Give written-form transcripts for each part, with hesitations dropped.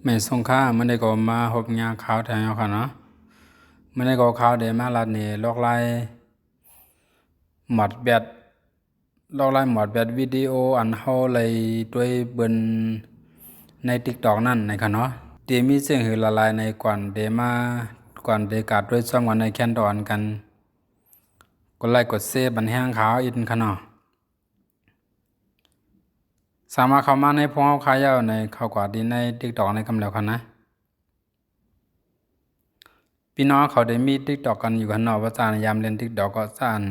ไม่สงค่ามันได้ก็มาหบงาขาวแทนเอาค่ะเนาะมันได้ก็ขาวเดมาลัดนี่ลอกไล่หมดแบตลอกไล่หมดแบตวิดีโออันเฮาเลยด้วยเบิ่นใน TikTok นั่นในค่ะเนาะเดมีเสียงหือละลายในก่อนเดมาก่อนเดกาดด้วยซ่อมกันในแคนดอนกันกดไลค์กดเซฟบันแห้งขาวอินค่ะเนาะสามารถเข้ามาในพวกเฮาขายาวในเข้ากว่าดีใน TikTok ในกำแล้วค่ะนะพี่น้องเขาได้มี TikTok กันอยู่กันเนาะว่าจานยามเล่น TikTok ก็จาน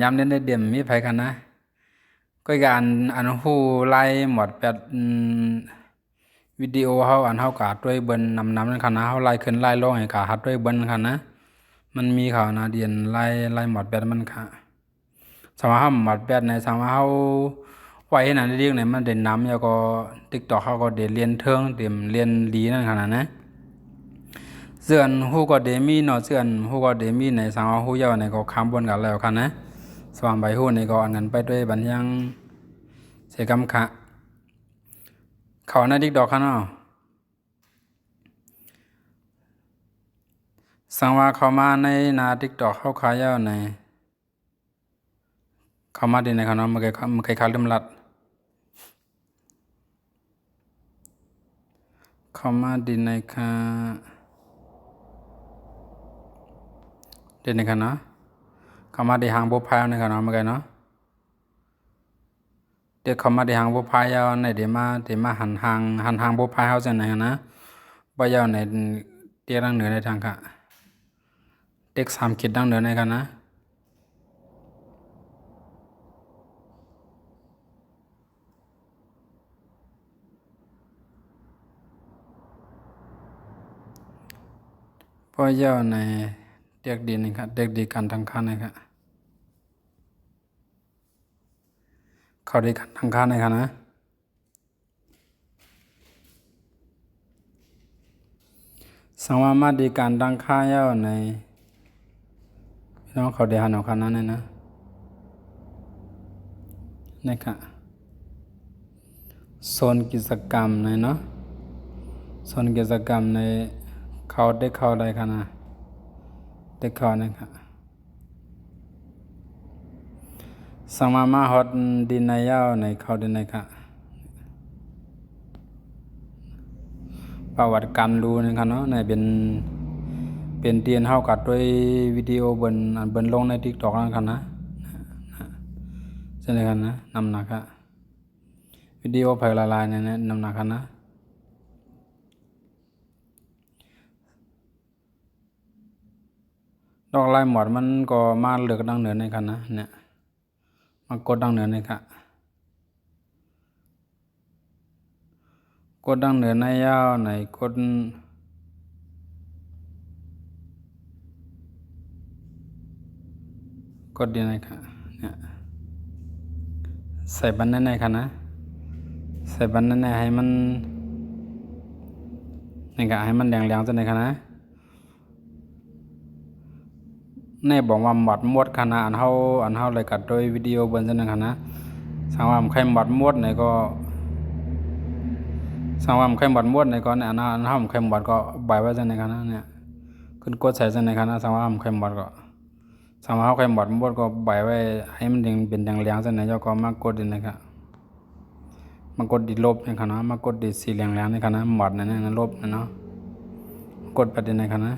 ยามเล่นได้เด่มมีไผกันนะก็การอันฮู้ไล่หมดแปดวิดีโอเฮาอันเฮากาดด้วยเบิ่นนำนั่นค่ะนะเฮาไล่ขึ้นไล่ลงให้กาหัดด้วยเบิ่นค่ะนะมันมีเขานะเดียนไล่หมดแปดมันค่ะสามารถเฮาหมดแปดในสามารถเฮาไว้นั่นเรียกไหนมันเด่นนำแล้วก็ TikTok เขาก็เด่นเรียนเทิงเด่มเรียนดีนั่นค่ะนะเสื่อนฮู้ก็เดมีเนาะเสื่อนฮู้ก็เดมีในสังฮู้ยาวในก็ค้ำบนกันแล้วค่ะนะสว่างใบฮู้ในก็อันกันไปด้วยบัญญังเสกำคะเขาใน TikTok ค่ะเนาะสังว่าเข้ามาในหน้า TikTok เฮาขายาวในเข้ามาดีในค่ะเนาะมันเคยขาลืมลัดเข้ามาดีในค่ะเด่นในค่ะเนาะเข้ามาดีหางโปรไฟล์ในค่ะเนาะมันไงเนาะเดี๋ยวเข้ามาดีหางโปรไฟล์ยาวในเดี๋ยวมาหันหางโปรไฟล์เฮาจังไหนนะบ่ยาวในเตียดังเหนือในทางค่ะเด็ก3 ขีดดังเหนือในกันนะบ่ยาวในเด็กดีนี่ค่ะเด็กดีกันทางค่าในค่ะเขาดีกันทางค่าในค่ะนะสังว่ามาดีการดังค่ายาวในพี่น้องเขาได้หันเอาค่ะนั้นเลยนะนี่ค่ะโซนกิจกรรมในเนาะโซนกิจกรรมในเขาได้เข้าได้ค่ะนะได้เข้านะครับสังมาฮอดดินในยาวในเขาดินในค่ะประวัติการรู้นะครับเนาะในเป็นเตียนเฮากัดด้วยวิดีโอบนลงใน TikTok นั่นค่ะนะใช่ไหมครับนะนำหนักค่ะวิดีโอไฟละลายเนี่ยนำหนักค่ะนะดอกลายหมดมันก็มาเลือกดังเหนือในค่ะนะเนี่ยมากดดังเหนือในค่ะกดดังเหนือในยาวในกดดีในค่ะเนี่ยใส่บันในค่ะนะใส่บันในให้มันนี่ค่ะให้มันแดงๆจังได๋ค่ะนะในบอกว่าหมดหมดค่ะนะอันเฮาเลยกัดโดยวิดีโอเบิ่นจังนั้นค่ะนะสังว่าใครหมดหมดในก็สังว่าใครหมดหมดในก็เนี่ยอันเฮาใครหมดก็บายไว้จังได๋ค่ะนะเนี่ยขึ้นกดใส่จังได๋ค่ะนะสังว่าใครหมดก็สังว่าเฮาใครหมดก็บายไว้ให้มันเป็นแดงๆจังได๋เจ้าก็มากดนี่นะครับมากดดิลบนี่ค่ะนะมากดดิสีแดงๆนี่ค่ะนะหมดนั่นนะลบนะเนาะกดไปดิในค่ะนะ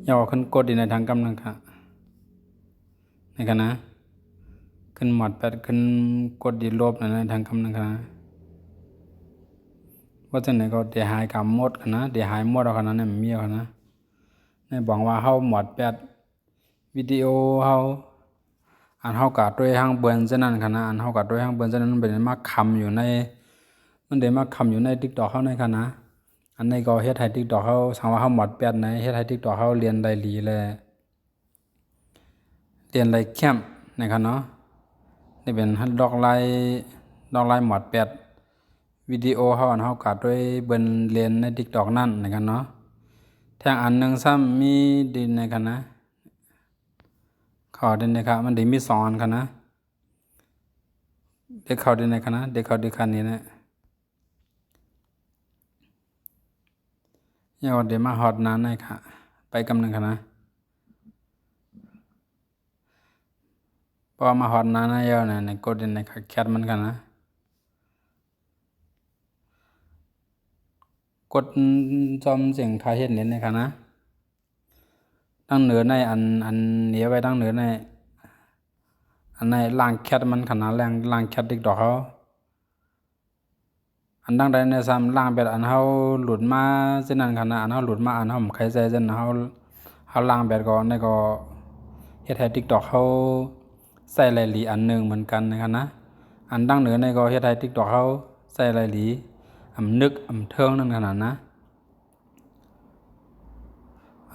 อย่าขึ้นกดดิในทางกำลังค่ะนี่ค่ะนะขึ้นหมดไปขึ้นกดดิลบในทางกำลังค่ะว่าจังได๋ก็เดี๋ยวหายกับหมดค่ะนะเดี๋ยวหายหมดเอาค่ะนะเนี่ยมีเอาค่ะนะในบอกว่าเฮาหมดแปดวิดีโอเฮาอันเฮากาดด้วยหางเบิ่นจังนั้นค่ะนะอันเฮากาดด้วยหางเบิ่นจังนั้นมันเป็นมาคำอยู่ในมันได้มาคำอยู่ใน TikTok เฮาในค่ะนะอันนี้ก็เฮ็ดให้ TikTok เฮาสังว่าเฮาหมดแปดในเฮ็ดให้ TikTok เฮาเรียนได้หลีแลเรียนได้เข้มนะครับเนาะนี่เป็นดอกลายหมดแปดวิดีโอเฮาอันเฮากาดด้วยเบิ่นเรียนใน TikTok นั่นนะครับเนาะแทงอันนึงซ้ำมีดินนะครับนะเขาดินนะครับมันได้มี2อันค่ะนะเด็กเขาดินนะครับนะเด็กเขาดิคันนี้นะ ยาวเดี๋ยวมาฮอดนั้นเลยค่ะไปกำลังค่ะนะพอมาฮอดนั้นยาวเนี่ยกดในค่ะแคทมันค่ะนะกดจอมเสียงคาเฮ็ดเน้นเลยค่ะนะตั้งเหนือในอันเหนียวไว้ตั้งเหนือในอันในล่างแคทมันค่ะนะล่างแคทติ๊กดอกเขาอันดังใดในซ้ำล่างแบบอันเฮาหลุดมาเส้นนั้นค่ะนะอันเฮาหลุดมาอันเฮาใครใจเส้นเฮาล่างแบบก่อนในก็เฮ็ดให้ TikTok เขาใส่หลายหลีอันหนึงเหมือนกันนะคะนะอันดังเหนือในก็เฮ็ดให้ TikTok เขาใส่หลายหลีนึกเทิงนั่นขนาดนะ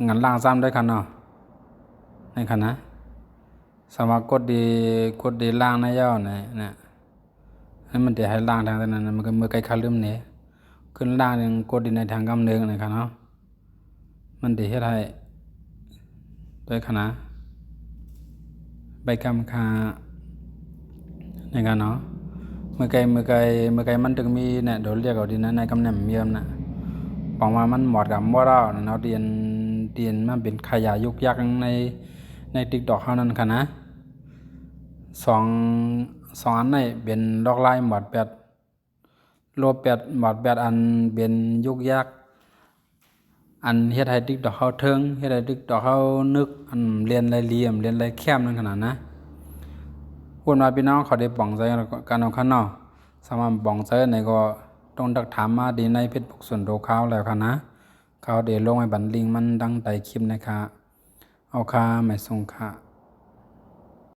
งั้นล่างซ้ำได้ค่ะเนาะในค่ะนะสามารถกดดีล่างในย่อเนี่ยให้มันจะให้ล่างทางนั้นมันก็มือไกลคาลืมเนี่ยขึ้นล่างนึงกดดีในทางกำเนิดนะครับเนาะมันจะเฮ็ดให้ด้วยคณะใบกำคาในกันเนาะเมื่อไกลมันถึงมีเนี่ยเดี๋ยวเรียกเอาดีนะในกำเนิดเมียมนะบอกว่ามันหมดกับบ่เราเนาะเรียนมันเป็นขยะยุกยักใน TikTok เฮานั้นค่ะนะสองอันในเป็นดอกลายหมด8 หมด8อันเป็นยุกยักอันเฮ็ดให้ TikTok เฮาเทิงเฮ็ดให้ TikTok เฮานึกอันเรียนรายเหลี่ยมเรียนรายแคบนั่นขนาดนะพูดมาพี่น้องเขาได้ป่องใจกันเอาคันเนาะสามารถป่องใจในก็ต้องดักถามมาดีในเพจส่วนตัวเขาแล้วค่ะนะเขาเดี๋ยวลงให้บันลิงก์มันดังใต้คลิปนะคะเอาค่ะไม่ส่งค่ะ